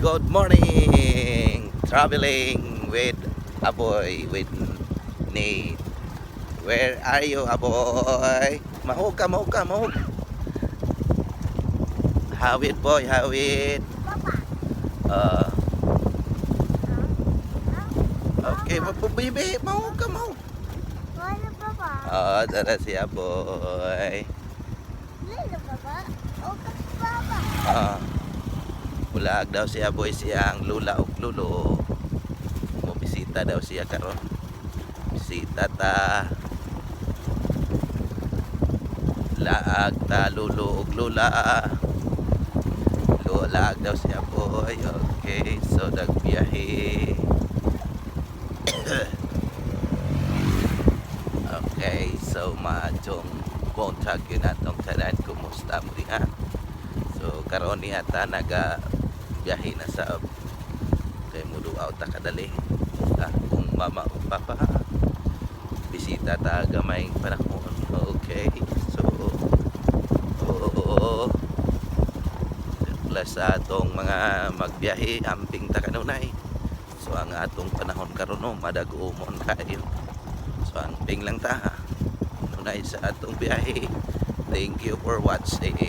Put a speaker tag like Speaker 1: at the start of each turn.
Speaker 1: Good morning! Traveling with Aboy, with Nate. Where are you, Aboy? Mahog ka, mahog ka, mahog. Hawid, boy, hawid. Uh, okay, bibi, mahog ka, mahog. Dara si Aboy. Bulag daw si Aboy siyang lula ug lulo. Bisita daw siya karon. Bisita ta. Laag ta lulo ug lula. Lulag daw si Aboy. Okay, so nagbiyahe. Okay, so maadtong buntag yun atong tanan. Kumusta mo diha? So karon niya ta naga biyahe na sa kay muduaw ta kadali kung mama o papa bisita ta gamay panahon. Okay, so plus sa atong mga magbiyahe amping ta kanunay. So ang atong panahon karon no madag-umon kayo, so amping lang ta kanunay sa atong biyahe. Thank you for watching.